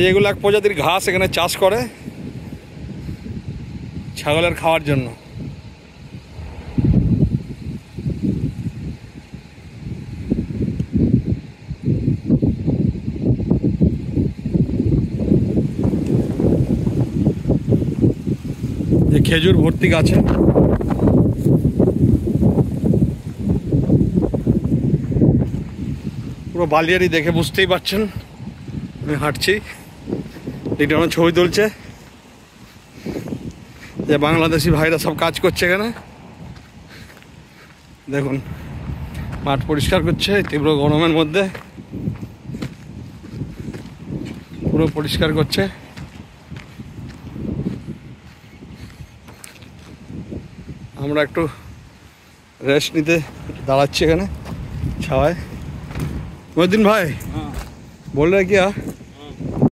এইগুলো এক প্রজাতির ঘাস এখানে চাষ করে ছাগলের খাওয়ার জন্য। যে খেজুর ভর্তি গাছে, পুরো বালিয়ারি দেখে বুঝতেই পারছেন আমি হাঁটছি। এটা আমার ছবি তুলছে, যে বাংলাদেশি ভাইরা সব কাজ করছে এখানে। দেখুন মাঠ পরিষ্কার করছে তীব্র গরমের মধ্যে, পুরো পরিষ্কার করছে। আমরা একটু রেস্ট নিতে দাঁড়াচ্ছি এখানে ছাওয়ায়। मोहद्दीन भाई बोल रहे क्या